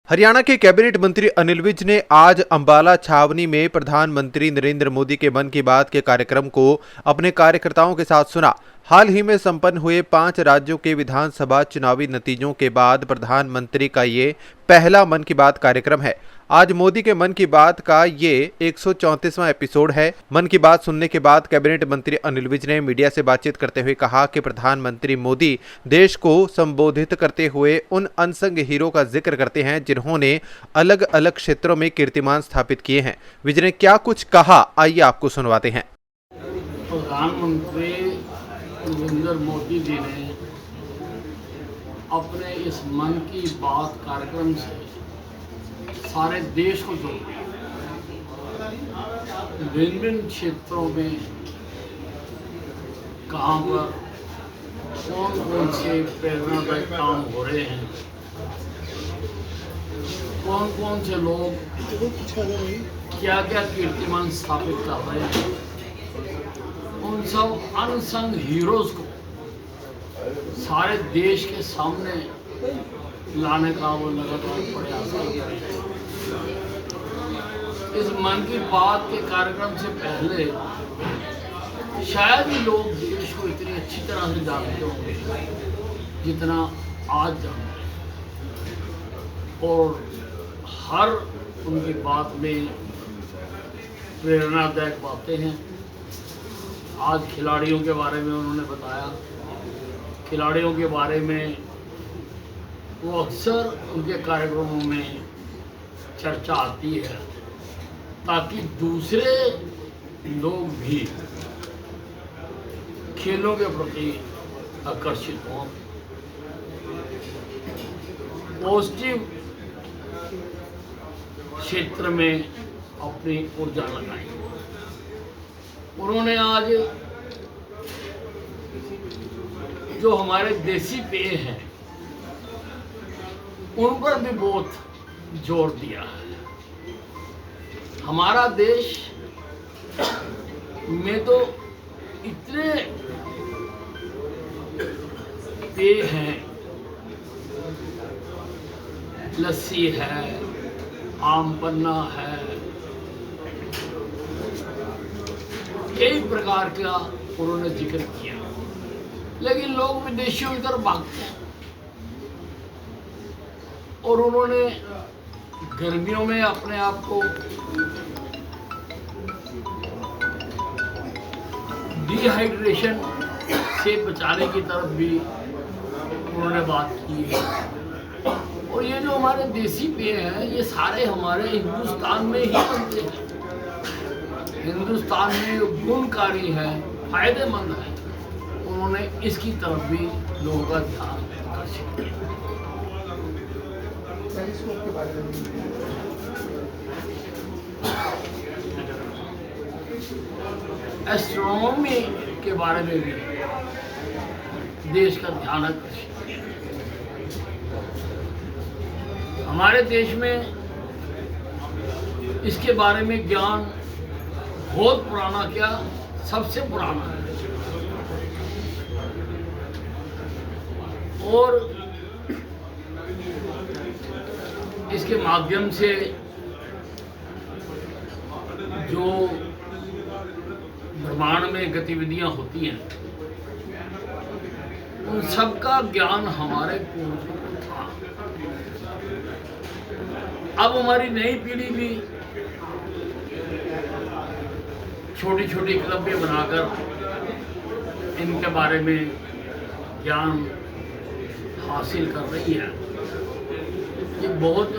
हरियाणा के कैबिनेट मंत्री अनिल विज ने आज अंबाला छावनी में प्रधानमंत्री नरेंद्र मोदी के मन की बात के कार्यक्रम को अपने कार्यकर्ताओं के साथ सुना। हाल ही में संपन्न हुए 5 राज्यों के विधानसभा चुनावी नतीजों के बाद प्रधानमंत्री का ये पहला मन की बात कार्यक्रम है। आज मोदी के मन की बात का ये 134वां एपिसोड है। मन की बात सुनने के बाद कैबिनेट मंत्री अनिल विज ने मीडिया से बातचीत करते हुए कहा कि प्रधानमंत्री मोदी देश को संबोधित करते हुए उन अनसंग हीरो का जिक्र करते हैं जिन्होंने अलग अलग क्षेत्रों में कीर्तिमान स्थापित किए हैं। विज ने क्या कुछ कहा, आइए आपको सुनवाते हैं। प्रधानमंत्री नरेंद्र मोदी जी ने अपने इस मन की बात कार्यक्रम से सारे देश को जोड़ दिया। भिन्न भिन्न क्षेत्रों में कहाँ पर कौन कौन से प्रेरणादायक काम हो रहे हैं, कौन कौन से लोग क्या क्या कीर्तिमान स्थापित कर रहे हैं, उन सब अनसंग हीरोज को सारे देश के सामने लाने का वो लगातार प्रयास कर रहे हैं। इस मन की बात के कार्यक्रम से पहले शायद ही लोग देश को इतनी अच्छी तरह से जानते होंगे जितना आज जानते हैं, और हर उनकी बात में प्रेरणादायक बातें हैं। आज खिलाड़ियों के बारे में उन्होंने बताया। खिलाड़ियों के बारे में वो अक्सर उनके कार्यक्रमों में चर्चा आती है ताकि दूसरे लोग भी खेलों के प्रति आकर्षित हों, पॉजिटिव क्षेत्र में अपनी ऊर्जा लगाएं। उन्होंने आज जो हमारे देसी पेय हैं उन पर भी बहुत जोर दिया है। हमारा देश में तो इतने पेय हैं, लस्सी है, आम पन्ना है, कई प्रकार का उन्होंने जिक्र किया, लेकिन लोग विदेशियों की तरफ भागते हैं। और उन्होंने गर्मियों में अपने आप को डिहाइड्रेशन से बचाने की तरफ भी उन्होंने बात की है। और ये जो हमारे देसी पेय हैं ये सारे हमारे हिंदुस्तान में ही बनते हैं, हिंदुस्तान में गुणकारी है, फायदेमंद है। उन्होंने इसकी तरफ भी लोगों का ध्यान आकर्षित किया। एस्ट्रोनॉमी के बारे में भी देश का ध्यान आकर्षित किया। हमारे देश में इसके बारे में ज्ञान बहुत पुराना, क्या सबसे पुराना है। और इसके माध्यम से जो ब्रह्मांड में गतिविधियां होती हैं उन सब का ज्ञान हमारे पूर्वजों को था। अब हमारी नई पीढ़ी भी छोटी छोटी क्लबें बनाकर इनके बारे में ज्ञान हासिल कर रही है। ये बहुत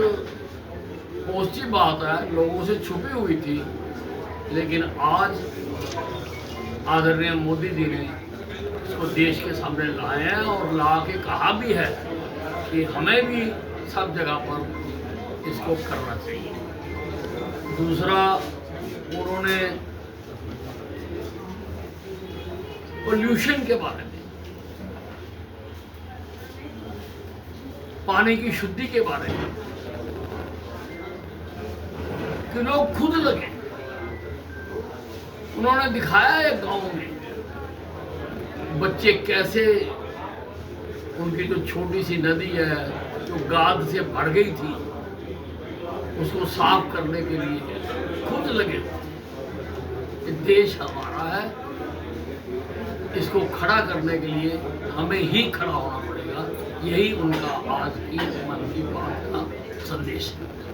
पॉजिटिव बात है, लोगों से छुपी हुई थी, लेकिन आज आदरणीय मोदी जी ने इसको देश के सामने लाए हैं और ला के कहा भी है कि हमें भी सब जगह पर इसको करना चाहिए। दूसरा, उन्होंने पोल्यूशन के बारे में, पानी की शुद्धि के बारे में कि लोग खुद लगे। उन्होंने दिखाया एक गांव में बच्चे कैसे उनकी जो छोटी सी नदी है जो गाद से भर गई थी उसको साफ करने के लिए खुद लगे। ये देश हमारा है, इसको खड़ा करने के लिए हमें ही खड़ा होना पड़ेगा। यही उनका आज की मन की बात का संदेश है।